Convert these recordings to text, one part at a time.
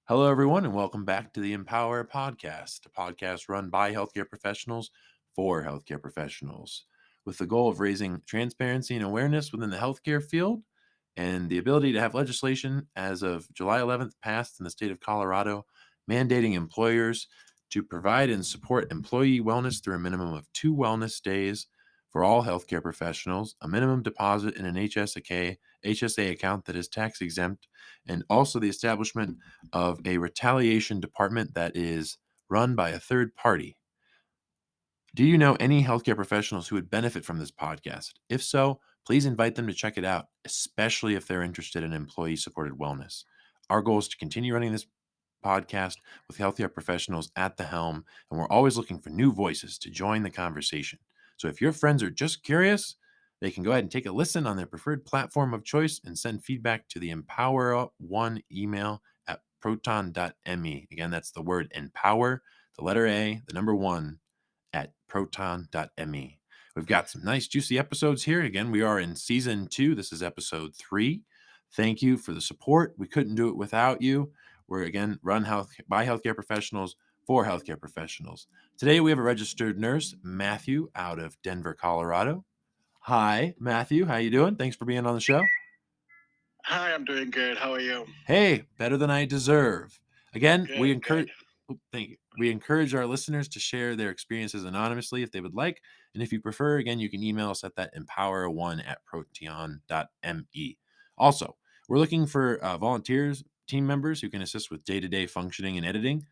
Hello, everyone, and welcome back to the Empower Podcast, a podcast run by healthcare professionals for healthcare professionals, with the goal of raising transparency and awareness within the healthcare field and the ability to have legislation as of July 11th passed in the state of Colorado, mandating employers to provide and support employee wellness through a minimum of 2 wellness days for all healthcare professionals, a minimum deposit in an HSA account that is tax exempt, and also the establishment of a retaliation department that is run by a third party. Do you know any healthcare professionals who would benefit from this podcast? If so, please invite them to check it out, especially if they're interested in employee supported wellness. Our goal is to continue running this podcast with healthcare professionals at the helm, and we're always looking for new voices to join the conversation. So if your friends are just curious, they can go ahead and take a listen on their preferred platform of choice and send feedback to the Empower One email at proton.me. Again, that's the word empower, the letter A, the number 1 at proton.me. We've got some nice, juicy episodes here. Again, we are in season 2. This is episode 3. Thank you for the support. We couldn't do it without you. We're, again, run by healthcare professionals for healthcare professionals. Today, we have a registered nurse, Mathew, out of Denver, Colorado. Hi, Mathew. How you doing? Thanks for being on the show. Hi, I'm doing good. How are you? Hey, better than I deserve. Again, we Good, encourage good. thank you. We encourage our listeners to share their experiences anonymously if they would like. And if you prefer, again, you can email us at that empower1@proton.me. Also, we're looking for volunteers, team members who can assist with day-to-day functioning and editing.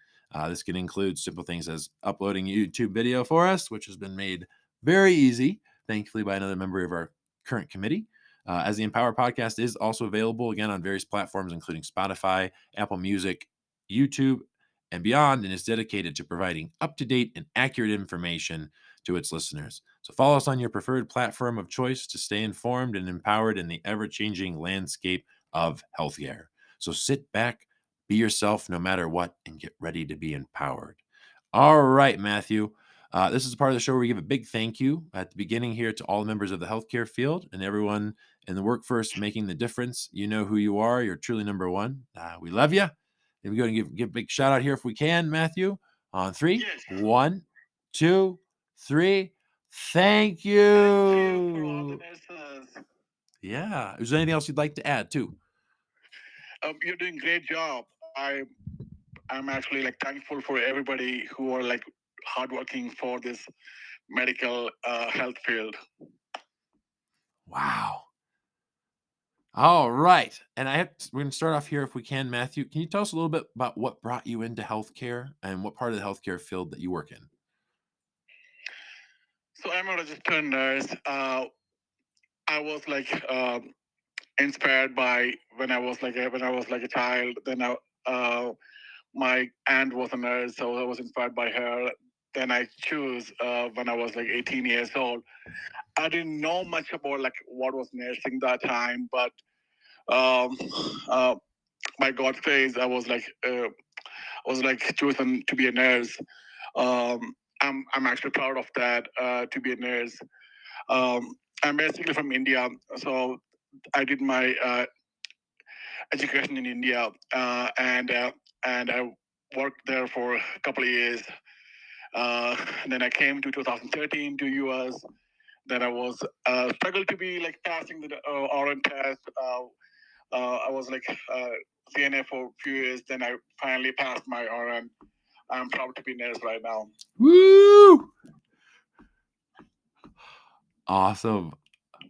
This can include simple things as uploading YouTube video for us, which has been made very easy, thankfully, by another member of our current committee. As the Empower podcast is also available, again, on various platforms, including Spotify, Apple Music, YouTube, and beyond, and is dedicated to providing up-to-date and accurate information to its listeners. So follow us on your preferred platform of choice to stay informed and empowered in the ever-changing landscape of healthcare. So sit back, be yourself no matter what, and get ready to be empowered. All right, Mathew. This is part of the show where we give a big thank you at the beginning here to all members of the healthcare field and everyone in the workforce making the difference. You know who you are. You're truly number one. We love you. And we go and give a big shout out here if we can, Mathew. On 3, Yes. 1, 2, 3. Thank Thank you for all the you. nurses. Yeah. Is there anything else you'd like to add too? You're doing great job. I'm actually like thankful for everybody who are like hardworking for this medical health field. Wow. All right. And we're going to start off here if we can, Mathew. Can you tell us a little bit about what brought you into healthcare and what part of the healthcare field that you work in? So I'm a registered nurse. I was like inspired by when I was like a child. My aunt was a nurse, so I was inspired by her. Then I chose when I was like 18 years old. I didn't know much about like what was nursing that time, but um, uh, by God's grace, I was like chosen to be a nurse. I'm actually proud of that to be a nurse. Um, I'm basically from India, so I did my education in India, and I worked there for a couple of years. Then I came to 2013 to US. Then I was struggled to be like passing the RN test. I was like CNA for a few years. Then I finally passed my RN. I'm proud to be nurse right now. Woo! Awesome.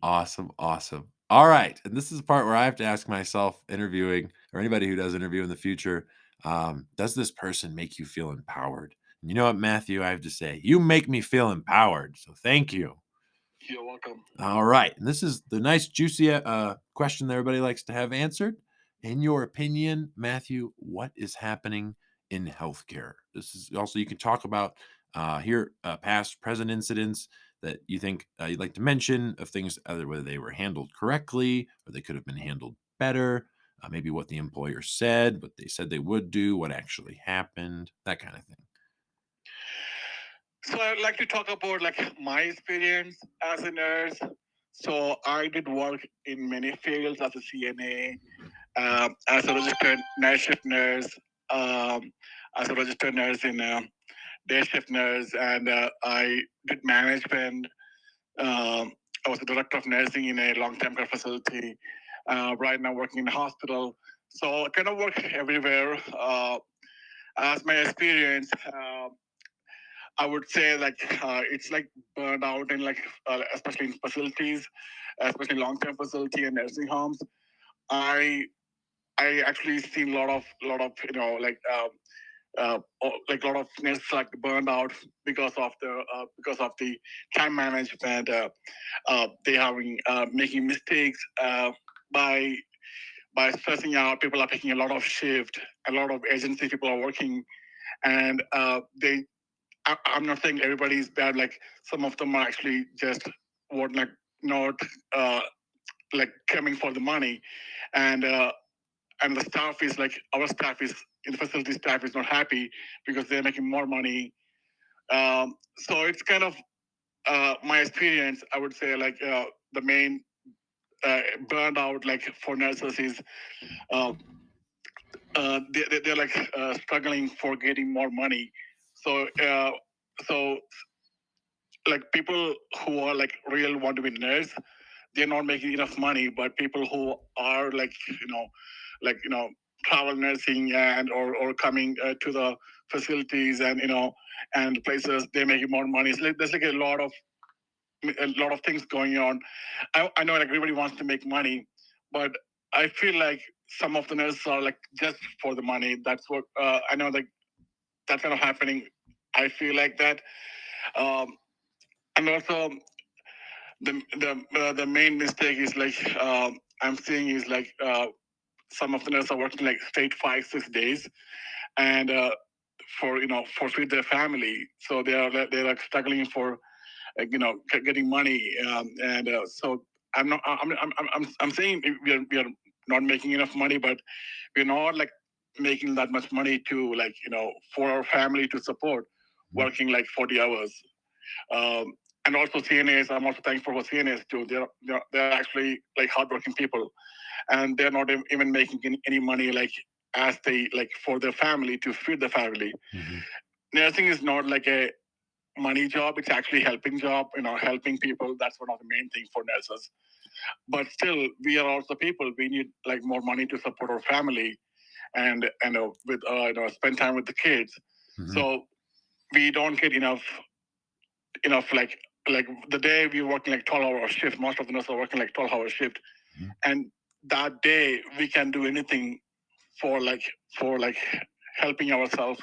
Awesome. Awesome. All right. And this is the part where I have to ask myself, interviewing, or anybody who does interview in the future, does this person make you feel empowered? And you know what, Mathew, I have to say, you make me feel empowered. So thank you. You're welcome. All right. And this is the nice, juicy question that everybody likes to have answered. In your opinion, Mathew, what is happening in healthcare? This is also, you can talk about here past, present incidents that you think you'd like to mention of things, either whether they were handled correctly or they could have been handled better, maybe what the employer said, what they said they would do, what actually happened, that kind of thing. So I'd like to talk about like my experience as a nurse. So I did work in many fields as a CNA, as a registered night shift nurse, as a registered nurse in day shift nurse, and I did management. I was the director of nursing in a long-term care facility. Right now, working in a hospital. So I kind of work everywhere. As my experience, I would say like it's like burned out in like especially in facilities, especially long-term facility and nursing homes. I I actually seen a lot of like a lot of nurses like burned out because of the time management. They having making mistakes by by stressing out. People are taking a lot of shift. A lot of agency people are working, and they. I'm not saying everybody is bad. Like some of them are actually just what like not uh, like coming for the money, and and the staff is like our staff is in the facility staff is not happy because they're making more money. So it's kind of my experience. I would say like the main burned out like for nurses is uh, they're like struggling for getting more money. So so like people who are like real want to be nurse, they're not making enough money. But people who are like like travel nursing and or coming to the facilities and and places, they're making more money. It's like there's like a lot of things going on. I know like everybody wants to make money, but I feel like some of the nurses are like just for the money. That's what I know. Like that's kind of happening. I feel like that, um, and also the main mistake is like I'm seeing is like some of the nurses are working like straight 5-6 days, and for feed their family. So they're like struggling for like getting money, and so I'm saying we are not making enough money, but we're not like making that much money to like for our family to support working like 40 hours. um, and also CNAs, I'm also thankful for CNAs too. They're actually like hardworking people, and they're not even making any money like as they like for their family to feed the family. Mm-hmm. Nursing is not like a money job; it's actually helping job. Helping people. That's one of the main things for nurses. But still, we are also people. We need like more money to support our family and with spend time with the kids. Mm-hmm. So we don't get enough like the day we're working like 12-hour shift. Most of the nurses are working like 12-hour shift. Mm-hmm. And that day we can do anything for like helping ourselves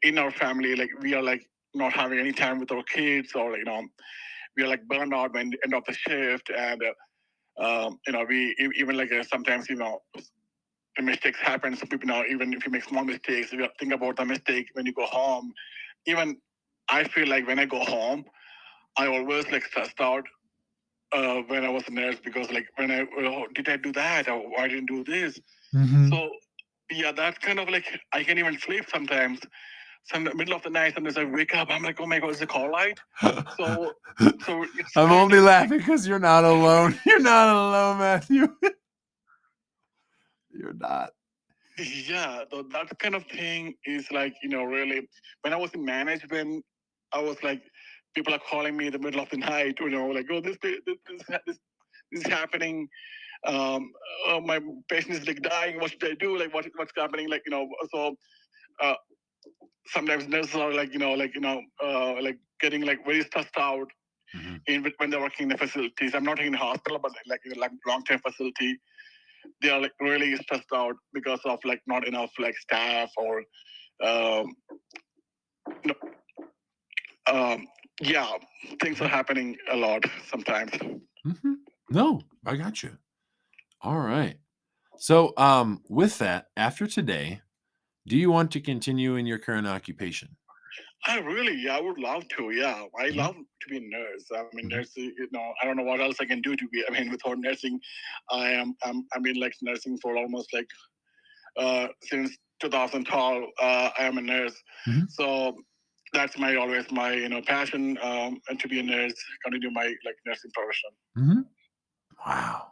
in our family. Like we are like not having any time with our kids, or we are like burned out when the end of the shift. And we even like sometimes mistakes happen. So people even if you make small mistakes, you think about the mistake when you go home. Even I feel like when I go home, I always like stressed out when I was a nurse, because like when did I do that, or why didn't do this? Mm-hmm. So yeah, that's kind of like I can't even sleep sometimes. Some middle of the night, sometimes I wake up, I'm like, oh my god, is the call light? So it's I'm only laughing because you're not alone. You're not alone, Matthew. You're not. Yeah, so that kind of thing is like really. When I was in management, I was like, people are calling me in the middle of the night, like, oh, this is happening. My patient is like dying. What should I do? Like, what's happening? Like, so uh, sometimes nurses are like, like getting like very stressed out. Mm-hmm. When they're working in the facilities. I'm not in a hospital, but like in a long-term facility, they are like really stressed out because of like not enough like staff or um, no, um, yeah, things are happening a lot sometimes. Mm-hmm. No, I got you. All right. So, with that, after today, do you want to continue in your current occupation? I would love to. Yeah, I love to be a nurse. I mean, nursing. I don't know what else I can do to be. I mean, without nursing, I mean, like nursing for almost like since 2012. I am a nurse, so that's always my passion. And to be a nurse, continue my like nursing profession. Wow.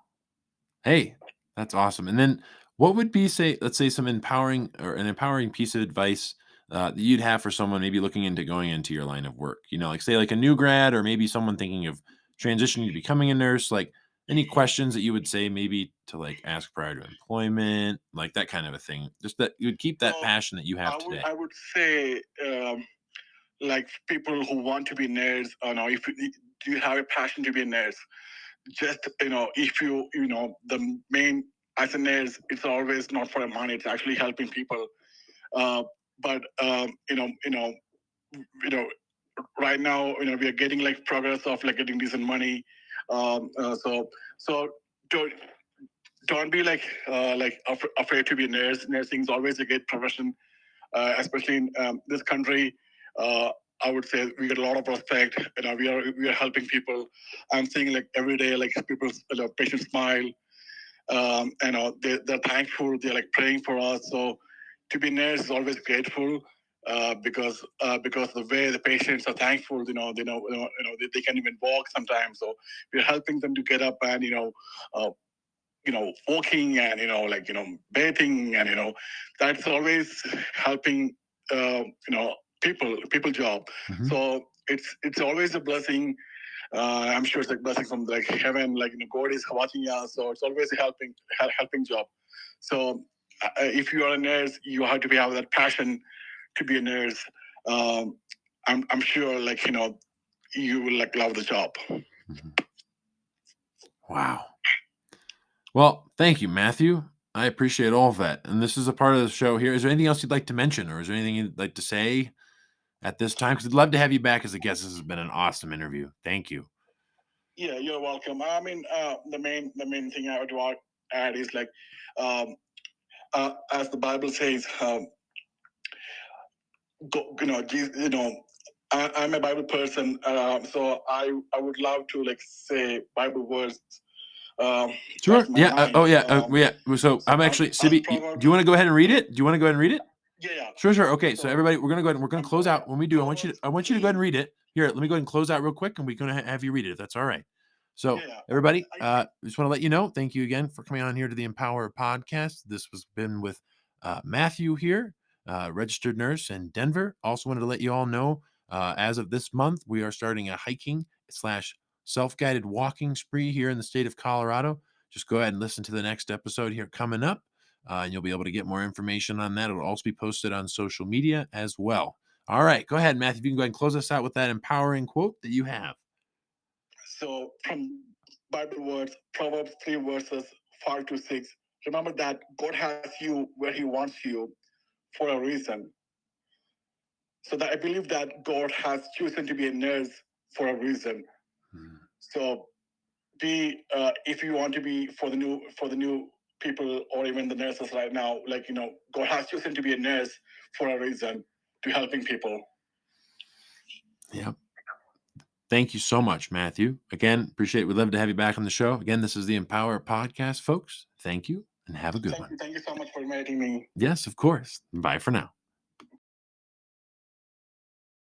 Hey, that's awesome. And then What would be, say, let's say, some empowering or an empowering piece of advice that you'd have for someone maybe looking into going into your line of work? You know, like say like a new grad or maybe someone thinking of transitioning to becoming a nurse. Like any questions that you would say maybe to like ask prior to employment, like that kind of a thing. Just that you would keep that So passion that you have today. I would say like people who want to be nerds, if you, do you have a passion to be a nurse? Just if the main as a nurse, it's always not for the money. It's actually helping people. But right now, we are getting like progress of like getting decent money. So don't don't be like afraid to be a nurse. Nursing is always a great profession, especially in this country. I would say we get a lot of respect. We are helping people. I'm seeing like every day, like people, patients smile. They're thankful. They're like praying for us. So to be nurse is always grateful. Because the way the patients are thankful, they can't even walk sometimes. So we're helping them to get up and walking and bathing and that's always helping people job. Mhm. So it's always a blessing. I'm sure it's like blessing from like heaven, like God is watching us, so it's always a helping job. So if you are a nurse, you have to have that passion to be a nurse. I'm sure like you will like love the job. Mhm. Wow. Well, thank you, Matthew. I appreciate all of that. And this is a part of the show here. Is there anything else you'd like to mention, or is there anything you'd like to say at this time? Because I'd love to have you back as a guest. This has been an awesome interview. Thank you. Yeah, you're welcome. I mean, the main thing I would want to add is like, as the Bible says, I'm a Bible person, so I would love to like say Bible words. Sure. That's my Yeah. mind. Oh, yeah. Yeah. So I'm actually, Sibi, do you want to go ahead and read it? Do you want to go ahead and read it? Yeah. Sure. Sure. Okay. So everybody, we're gonna go ahead and we're gonna I'm close sorry, out. When we do, I want you to go ahead and read it. Here, let me go ahead and close out real quick, and we're gonna have you read it if that's all right. So Yeah. everybody, just want to let you know, thank you again for coming on here to the Empower podcast. This was been with Matthew here, registered nurse in Denver. Also wanted to let you all know, as of this month, we are starting a hiking slash self-guided walking spree here in the state of Colorado. Just go ahead and listen to the next episode here coming up. And you'll be able to get more information on that. It'll also be posted on social media as well. All right, go ahead, Matthew. If you can go ahead and close us out with that empowering quote that you have. So from Bible words, Proverbs 3 verses 5 to 6. Remember that God has you where He wants you for a reason. So that I believe that God has chosen to be a nurse for a reason. So be if you want to be for the new people or even the nurses right now, like God has chosen to be a nurse for a reason, to helping people. Yep. Thank you so much, Matthew. Again, appreciate it. We'd love to have you back on the show. Again, this is the Empower podcast, folks. Thank you and have a good one. Thank you so much for inviting me. Yes, of course. Bye for now.